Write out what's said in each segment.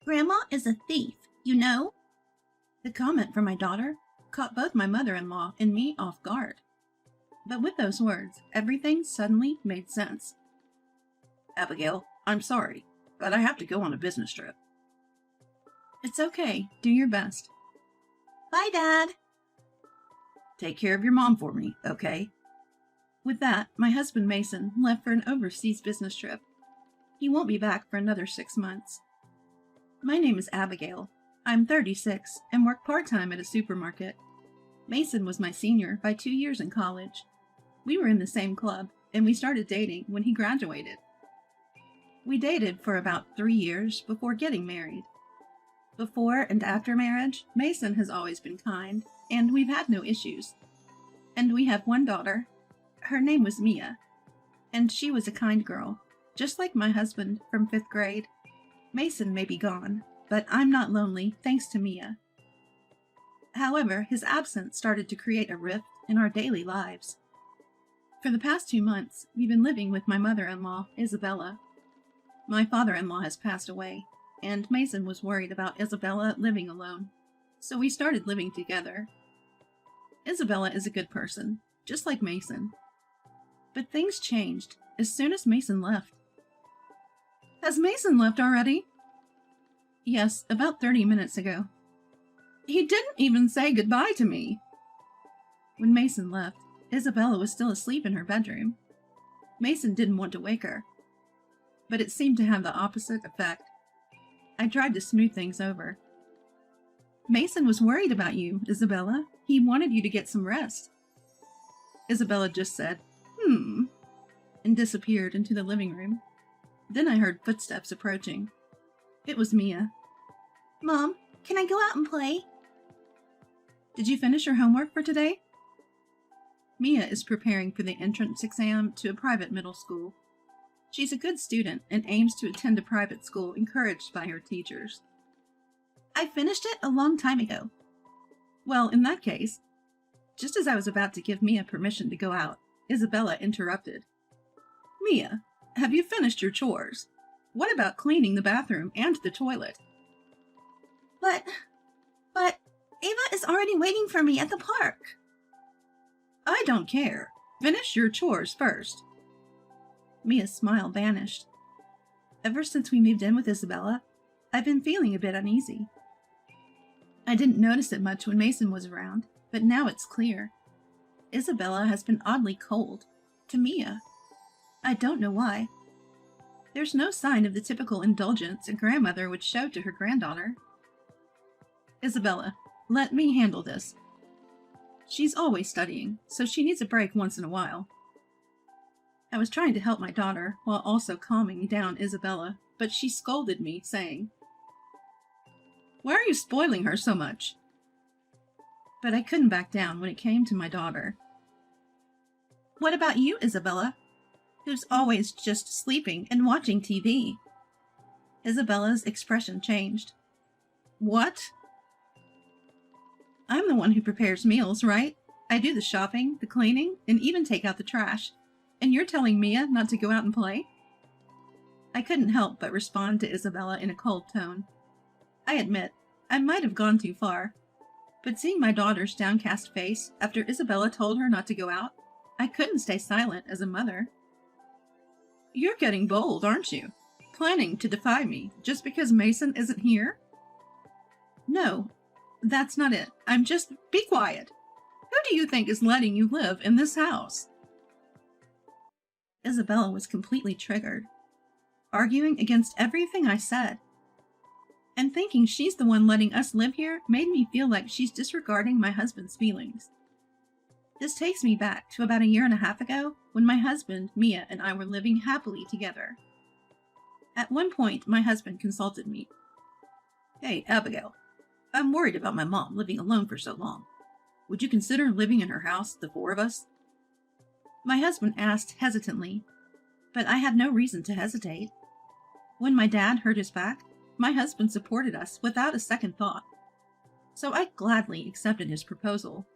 Grandma is a thief, you know? The comment from my daughter caught both my mother-in-law and me off guard. But with those words, everything suddenly made sense. Abigail, I'm sorry, but I have to go on a business trip. It's okay. Do your best. Bye, Dad. Take care of your mom for me, okay? With that, my husband Mason left for an overseas business trip. He won't be back for another 6 months. My name is Abigail. I'm 36 and work part-time at a supermarket. Mason was my senior by 2 years in college. We were in the same club, and we started dating when he graduated. We dated for about 3 years before getting married. Before and after marriage, Mason has always been kind, and we've had no issues. And we have one daughter. Her name was Mia, and she was a kind girl, just like my husband from 5th grade. Mason may be gone, but I'm not lonely thanks to Mia. However, his absence started to create a rift in our daily lives. For the past 2 months, we've been living with my mother-in-law, Isabella. My father-in-law has passed away, and Mason was worried about Isabella living alone, so we started living together. Isabella is a good person, just like Mason. But things changed as soon as Mason left. Has Mason left already? Yes, about 30 minutes ago. He didn't even say goodbye to me. When Mason left, Isabella was still asleep in her bedroom. Mason didn't want to wake her, but it seemed to have the opposite effect. I tried to smooth things over. Mason was worried about you, Isabella. He wanted you to get some rest. Isabella just said, and disappeared into the living room. Then I heard footsteps approaching. It was Mia. Mom, can I go out and play? Did you finish your homework for today? Mia is preparing for the entrance exam to a private middle school. She's a good student and aims to attend a private school encouraged by her teachers. I finished it a long time ago. Well, in that case, just as I was about to give Mia permission to go out, Isabella interrupted. Mia, have you finished your chores? What about cleaning the bathroom and the toilet? But Ava is already waiting for me at the park. I don't care. Finish your chores first. Mia's smile vanished. Ever since we moved in with Isabella, I've been feeling a bit uneasy. I didn't notice it much when Mason was around, but now it's clear. Isabella has been oddly cold to Mia. I don't know why. There's no sign of the typical indulgence a grandmother would show to her granddaughter. Isabella, let me handle this. She's always studying, so she needs a break once in a while. I was trying to help my daughter while also calming down Isabella, but she scolded me, saying, "Why are you spoiling her so much?" But I couldn't back down when it came to my daughter. What about you, Isabella, who's always just sleeping and watching TV? Isabella's expression changed. What? I'm the one who prepares meals, right? I do the shopping, the cleaning, and even take out the trash. And you're telling Mia not to go out and play? I couldn't help but respond to Isabella in a cold tone. I admit, I might have gone too far. But seeing my daughter's downcast face after Isabella told her not to go out, I couldn't stay silent as a mother. You're getting bold, aren't you? Planning to defy me just because Mason isn't here? No, that's not it. I'm just... Be quiet. Who do you think is letting you live in this house? Isabella was completely triggered, arguing against everything I said. And thinking she's the one letting us live here made me feel like she's disregarding my husband's feelings. This takes me back to about 1.5 years ago when my husband, Mia, and I were living happily together. At one point, my husband consulted me. Hey, Abigail, I'm worried about my mom living alone for so long. Would you consider living in her house, the 4 of us? My husband asked hesitantly, but I had no reason to hesitate. When my dad hurt his back, my husband supported us without a second thought, so I gladly accepted his proposal.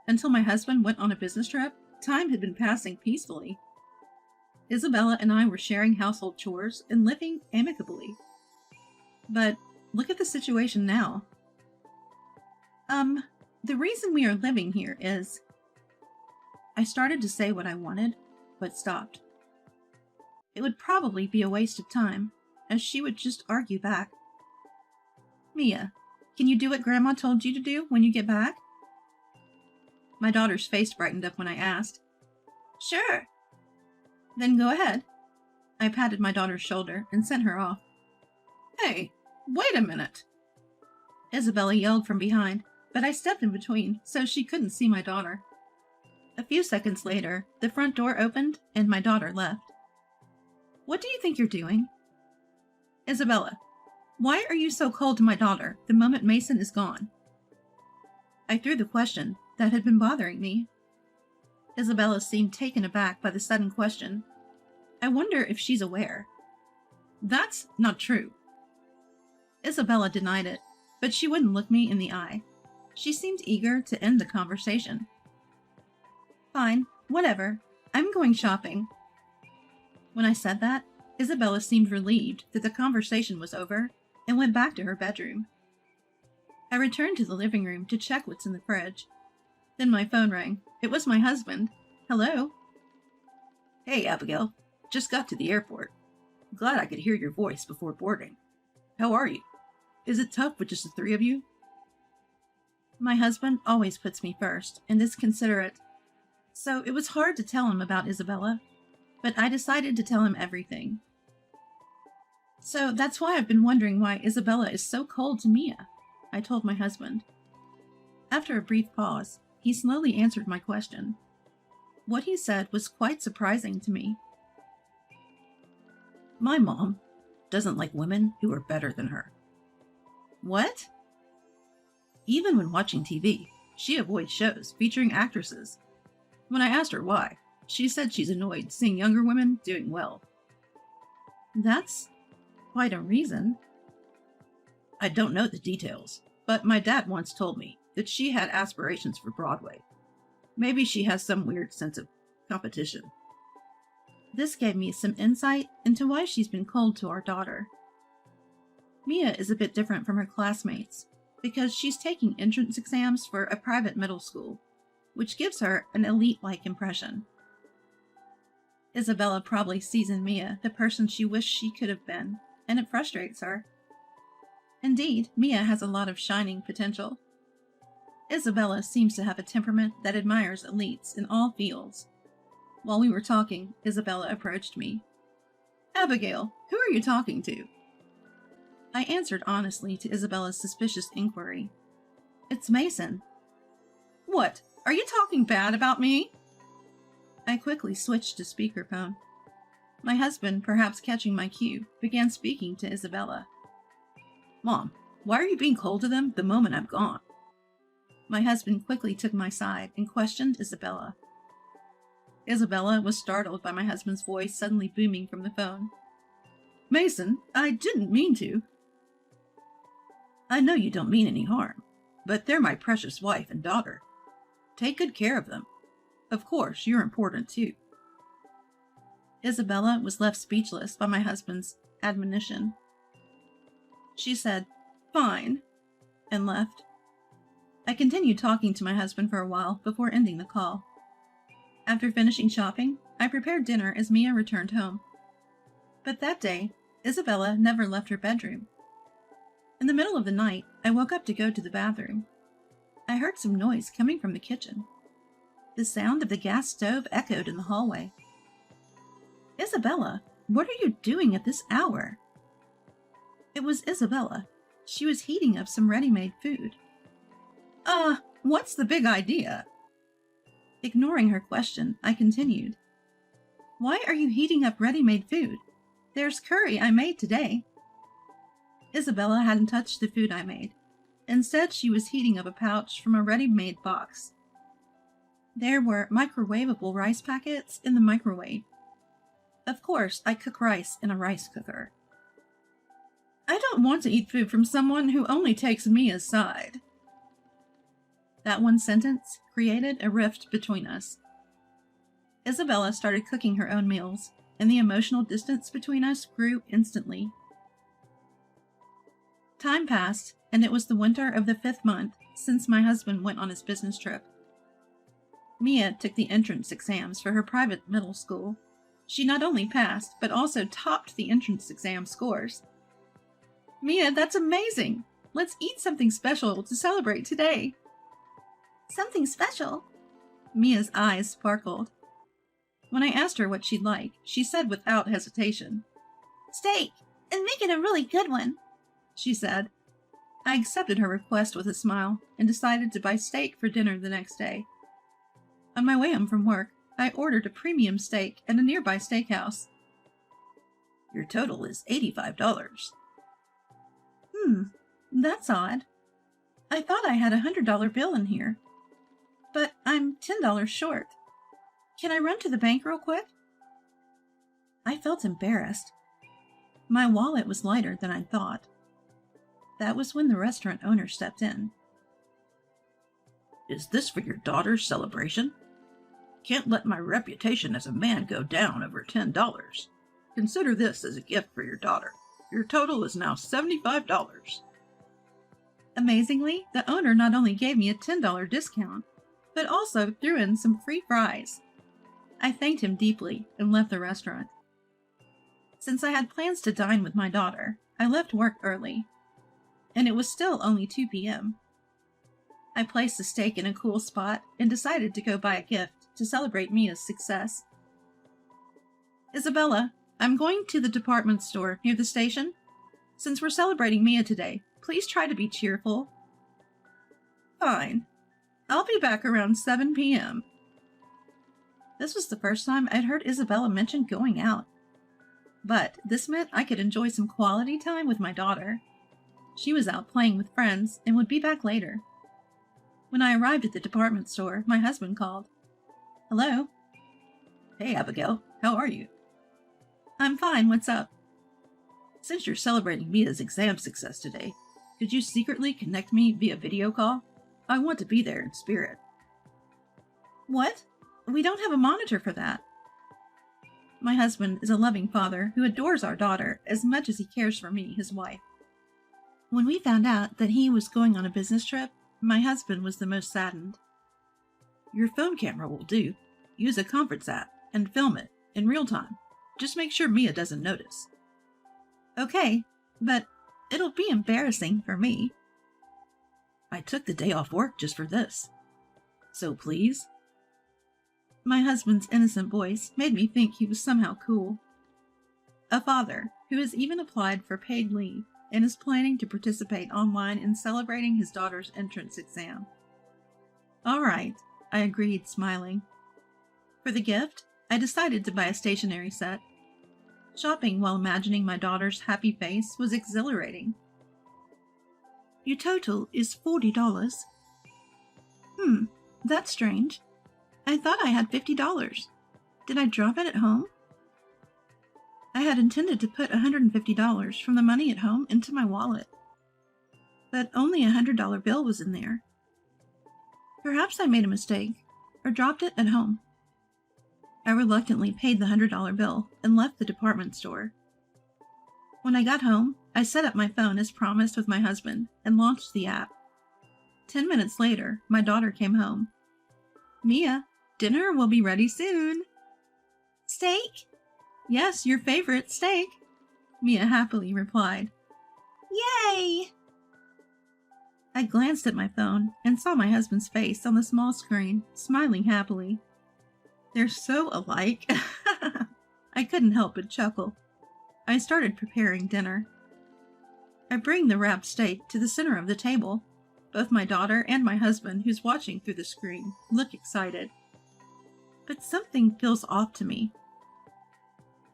Until my husband went on a business trip, time had been passing peacefully. Isabella and I were sharing household chores and living amicably. But look at the situation now. The reason we are living here is... I started to say what I wanted, but stopped. It would probably be a waste of time, as she would just argue back. Mia, can you do what Grandma told you to do when you get back? My daughter's face brightened up when I asked. Sure. Then go ahead. I patted my daughter's shoulder and sent her off. Hey, wait a minute! Isabella yelled from behind, but I stepped in between so she couldn't see my daughter. A few seconds later, the front door opened and my daughter left. What do you think you're doing? Isabella, why are you so cold to my daughter the moment Mason is gone? I threw the question that had been bothering me. Isabella seemed taken aback by the sudden question. I wonder if she's aware. That's not true. Isabella denied it, but she wouldn't look me in the eye. She seemed eager to end the conversation. Fine, whatever. I'm going shopping. When I said that, Isabella seemed relieved that the conversation was over and went back to her bedroom. I returned to the living room to check what's in the fridge. Then my phone rang. It was my husband. Hello? Hey, Abigail. Just got to the airport. Glad I could hear your voice before boarding. How are you? Is it tough with just the three of you? My husband always puts me first and is considerate, so it was hard to tell him about Isabella, but I decided to tell him everything. So that's why I've been wondering why Isabella is so cold to Mia, I told my husband. After a brief pause, he slowly answered my question. What he said was quite surprising to me. My mom doesn't like women who are better than her. What? Even when watching TV, she avoids shows featuring actresses. When I asked her why, she said she's annoyed seeing younger women doing well. That's quite a reason. I don't know the details, but my dad once told me that she had aspirations for Broadway. Maybe she has some weird sense of competition. This gave me some insight into why she's been cold to our daughter. Mia is a bit different from her classmates because she's taking entrance exams for a private middle school, which gives her an elite-like impression. Isabella probably sees in Mia the person she wished she could have been, and it frustrates her. Indeed, Mia has a lot of shining potential. Isabella seems to have a temperament that admires elites in all fields. While we were talking, Isabella approached me. Abigail, who are you talking to? I answered honestly to Isabella's suspicious inquiry. It's Mason. What? Are you talking bad about me? I quickly switched to speakerphone. My husband, perhaps catching my cue, began speaking to Isabella. Mom, why are you being cold to them the moment I'm gone? My husband quickly took my side and questioned Isabella. Isabella was startled by my husband's voice suddenly booming from the phone. Mason, I didn't mean to. I know you don't mean any harm, but they're my precious wife and daughter. Take good care of them. Of course, you're important too. Isabella was left speechless by my husband's admonition. She said, "Fine," and left. I continued talking to my husband for a while before ending the call. After finishing shopping, I prepared dinner as Mia returned home. But that day, Isabella never left her bedroom. In the middle of the night, I woke up to go to the bathroom. I heard some noise coming from the kitchen. The sound of the gas stove echoed in the hallway. Isabella, what are you doing at this hour? It was Isabella. She was heating up some ready-made food. What's the big idea? Ignoring her question, I continued. Why are you heating up ready-made food? There's curry I made today. Isabella hadn't touched the food I made. Instead, she was heating up a pouch from a ready-made box. There were microwavable rice packets in the microwave. Of course, I cook rice in a rice cooker. I don't want to eat food from someone who only takes Mia's side. That one sentence created a rift between us. Isabella started cooking her own meals, and the emotional distance between us grew instantly. Time passed, and it was the winter of the 5th month since my husband went on his business trip. Mia took the entrance exams for her private middle school. She not only passed, but also topped the entrance exam scores. Mia, that's amazing! Let's eat something special to celebrate today. Something special? Mia's eyes sparkled. When I asked her what she'd like, she said without hesitation. Steak, and make it a really good one, she said. I accepted her request with a smile and decided to buy steak for dinner the next day. On my way home from work, I ordered a premium steak at a nearby steakhouse. Your total is $85. That's odd. I thought I had a $100 bill in here. But I'm $10 short. Can I run to the bank real quick? I felt embarrassed. My wallet was lighter than I'd thought. That was when the restaurant owner stepped in. Is this for your daughter's celebration? Can't let my reputation as a man go down over $10. Consider this as a gift for your daughter. Your total is now $75. Amazingly, the owner not only gave me a $10 discount, but also threw in some free fries. I thanked him deeply and left the restaurant. Since I had plans to dine with my daughter, I left work early, and it was still only 2 p.m. I placed the steak in a cool spot and decided to go buy a gift to celebrate Mia's success. Isabella, I'm going to the department store near the station. Since we're celebrating Mia today, please try to be cheerful. Fine. I'll be back around 7 p.m. This was the first time I'd heard Isabella mention going out. But this meant I could enjoy some quality time with my daughter. She was out playing with friends and would be back later. When I arrived at the department store, my husband called. Hello? Hey, Abigail. How are you? I'm fine. What's up? Since you're celebrating Mia's exam success today, could you secretly connect me via video call? I want to be there in spirit. What? We don't have a monitor for that. My husband is a loving father who adores our daughter as much as he cares for me, his wife. When we found out that he was going on a business trip, my husband was the most saddened. Your phone camera will do. Use a conference app and film it in real time. Just make sure Mia doesn't notice. Okay, but it'll be embarrassing for me. I took the day off work just for this. So please? My husband's innocent voice made me think he was somehow cool. A father who has even applied for paid leave and is planning to participate online in celebrating his daughter's entrance exam. All right, I agreed, smiling. For the gift, I decided to buy a stationery set. Shopping while imagining my daughter's happy face was exhilarating. Your total is $40. That's strange. I thought I had $50. Did I drop it at home? I had intended to put $150 from the money at home into my wallet, but only a $100 bill was in there. Perhaps I made a mistake, or dropped it at home. I reluctantly paid the $100 bill and left the department store. When I got home, I set up my phone as promised with my husband and launched the app. 10 minutes later, my daughter came home. Mia, dinner will be ready soon. Steak? Yes, your favorite steak, Mia happily replied. Yay! I glanced at my phone and saw my husband's face on the small screen, smiling happily. They're so alike. I couldn't help but chuckle. I started preparing dinner. I bring the wrapped steak to the center of the table. Both my daughter and my husband, who's watching through the screen, look excited. But something feels off to me.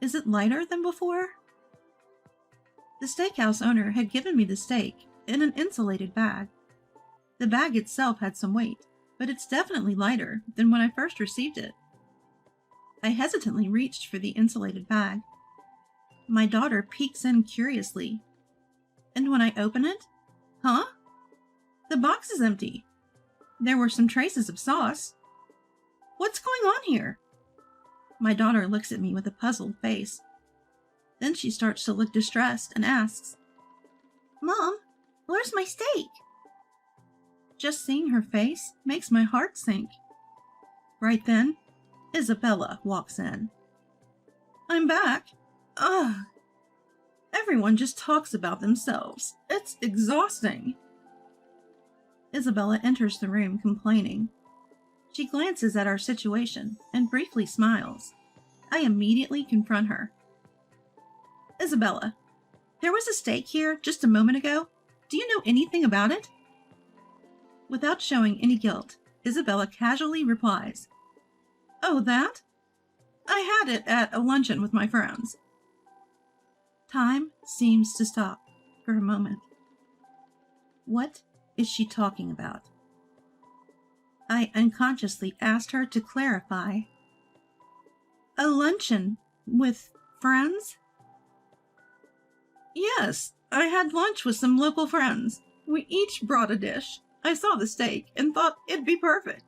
Is it lighter than before? The steakhouse owner had given me the steak in an insulated bag. The bag itself had some weight, but it's definitely lighter than when I first received it. I hesitantly reached for the insulated bag. My daughter peeks in curiously. And when I open it, huh? The box is empty. There were some traces of sauce. What's going on here? My daughter looks at me with a puzzled face. Then she starts to look distressed and asks, Mom, Where's my steak? Just seeing her face makes my heart sink. Right then, Isabella walks in. I'm back. Ugh. Everyone just talks about themselves. It's exhausting. Isabella enters the room complaining. She glances at our situation and briefly smiles. I immediately confront her. Isabella, there was a steak here just a moment ago. Do you know anything about it? Without showing any guilt, Isabella casually replies, Oh, that? I had it at a luncheon with my friends. Time seems to stop for a moment. What is she talking about? I unconsciously asked her to clarify. A luncheon with friends? Yes, I had lunch with some local friends. We each brought a dish. I saw the steak and thought it'd be perfect.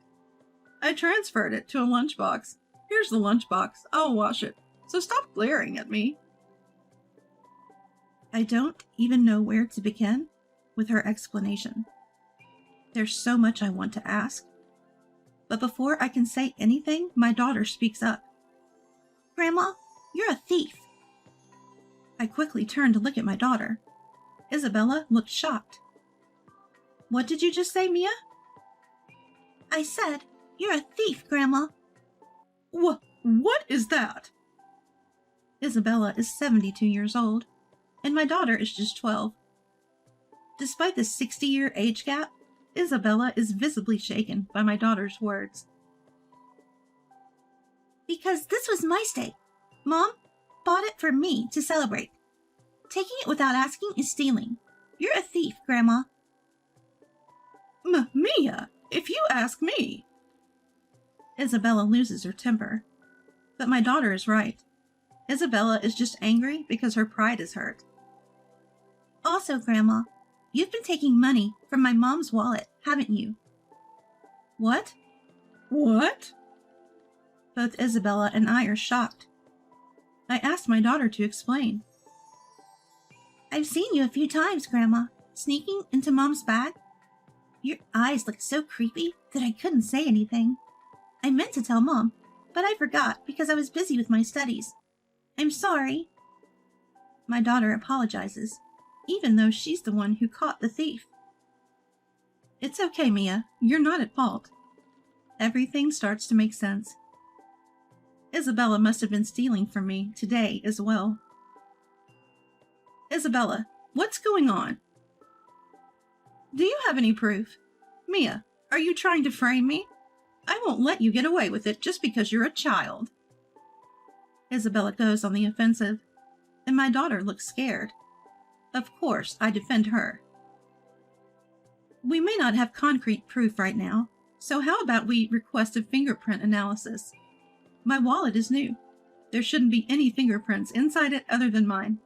I transferred it to a lunchbox. Here's the lunchbox. I'll wash it. So stop glaring at me. I don't even know where to begin with her explanation. There's so much I want to ask. But before I can say anything, my daughter speaks up. Grandma, you're a thief. I quickly turn to look at my daughter. Isabella looked shocked. What did you just say, Mia? I said, you're a thief, Grandma. What is that? Isabella is 72 years old, and my daughter is just 12. Despite the 60-year age gap, Isabella is visibly shaken by my daughter's words. Because this was my steak. Mom bought it for me to celebrate. Taking it without asking is stealing. You're a thief, Grandma. Mia, if you ask me. Isabella loses her temper. But my daughter is right. Isabella is just angry because her pride is hurt. Also, Grandma, you've been taking money from my mom's wallet, haven't you? What? What? Both Isabella and I are shocked. I asked my daughter to explain. I've seen you a few times, Grandma, sneaking into Mom's bag. Your eyes looked so creepy that I couldn't say anything. I meant to tell Mom, but I forgot because I was busy with my studies. I'm sorry. My daughter apologizes, even though she's the one who caught the thief. It's okay, Mia. You're not at fault. Everything starts to make sense. Isabella must have been stealing from me today as well. Isabella, what's going on? Do you have any proof? Mia, are you trying to frame me? I won't let you get away with it just because you're a child. Isabella goes on the offensive, and my daughter looks scared. Of course, I defend her. We may not have concrete proof right now, so how about we request a fingerprint analysis? My wallet is new. There shouldn't be any fingerprints inside it other than mine.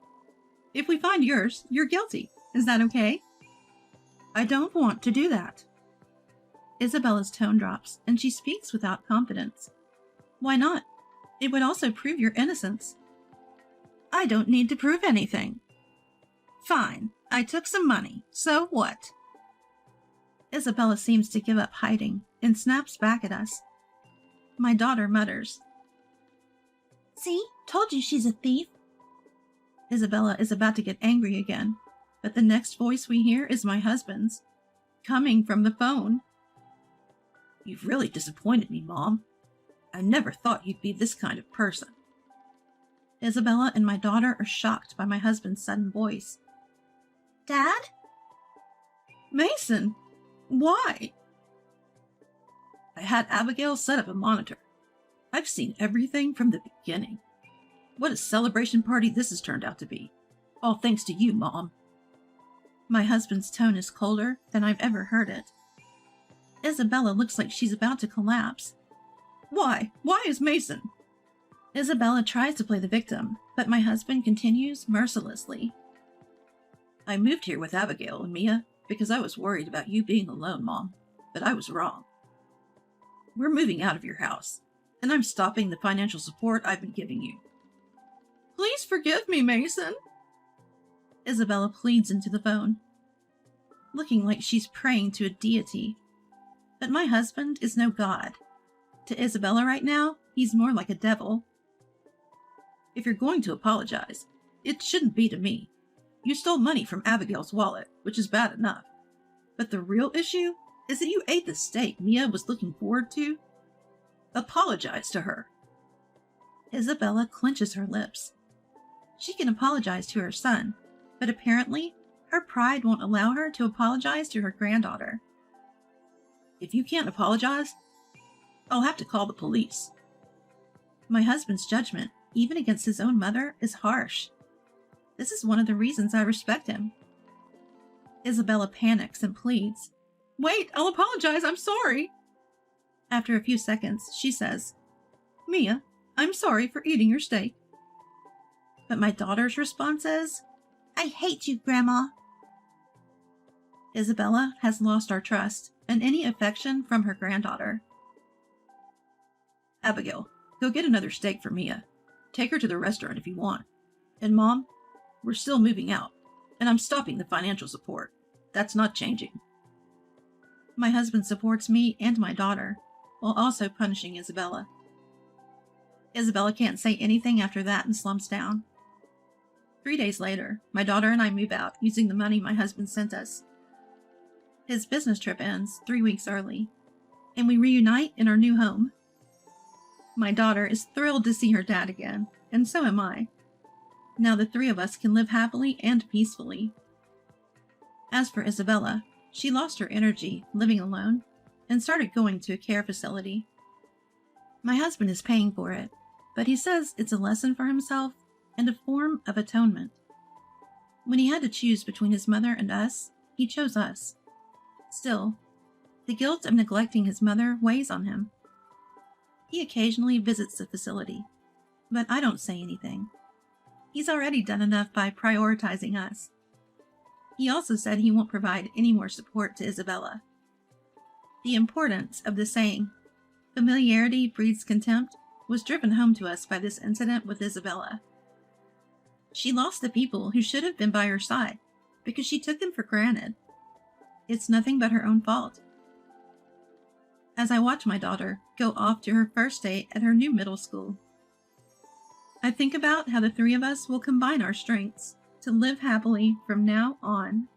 If we find yours, you're guilty. Is that okay? I don't want to do that. Isabella's tone drops, and she speaks without confidence. Why not? It would also prove your innocence. I don't need to prove anything. Fine, I took some money. So what? Isabella seems to give up hiding and snaps back at us. My daughter mutters. See? Told you she's a thief. Isabella is about to get angry again, but the next voice we hear is my husband's, coming from the phone. You've really disappointed me, Mom. I never thought you'd be this kind of person. Isabella and my daughter are shocked by my husband's sudden voice. Dad? Mason, why? I had Abigail set up a monitor. I've seen everything from the beginning. What a celebration party this has turned out to be. All thanks to you, Mom. My husband's tone is colder than I've ever heard it. Isabella looks like she's about to collapse. Why? Why is Mason? Isabella tries to play the victim, but my husband continues mercilessly. I moved here with Abigail and Mia because I was worried about you being alone, Mom, but I was wrong. We're moving out of your house, and I'm stopping the financial support I've been giving you. Please forgive me, Mason. Isabella pleads into the phone. looking like she's praying to a deity. But my husband is no god. To Isabella right now, he's more like a devil. If you're going to apologize, it shouldn't be to me. You stole money from Abigail's wallet, which is bad enough. But the real issue is that you ate the steak Mia was looking forward to. Apologize to her. Isabella clenches her lips. She can apologize to her son, but apparently her pride won't allow her to apologize to her granddaughter. If you can't apologize, I'll have to call the police. My husband's judgment, even against his own mother, is harsh. This is one of the reasons I respect him. Isabella panics and pleads. Wait, I'll apologize, I'm sorry. After a few seconds, she says, Mia, I'm sorry for eating your steak. But my daughter's response is, I hate you, Grandma. Isabella has lost our trust and any affection from her granddaughter. Abigail, go get another steak for Mia. Take her to the restaurant if you want. And Mom, we're still moving out, and I'm stopping the financial support. That's not changing. My husband supports me and my daughter, while also punishing Isabella. Isabella can't say anything after that and slumps down. 3 days later, my daughter and I move out using the money my husband sent us. His business trip ends 3 weeks early, and we reunite in our new home. My daughter is thrilled to see her dad again, and so am I. Now the three of us can live happily and peacefully. As for Isabella, she lost her energy living alone and started going to a care facility. My husband is paying for it, but he says it's a lesson for himself and a form of atonement. When he had to choose between his mother and us, he chose us. Still, the guilt of neglecting his mother weighs on him. He occasionally visits the facility, but I don't say anything. He's already done enough by prioritizing us. He also said he won't provide any more support to Isabella. The importance of the saying, familiarity breeds contempt, was driven home to us by this incident with Isabella. She lost the people who should have been by her side because she took them for granted. It's nothing but her own fault. As I watch my daughter go off to her first day at her new middle school, I think about how the three of us will combine our strengths to live happily from now on.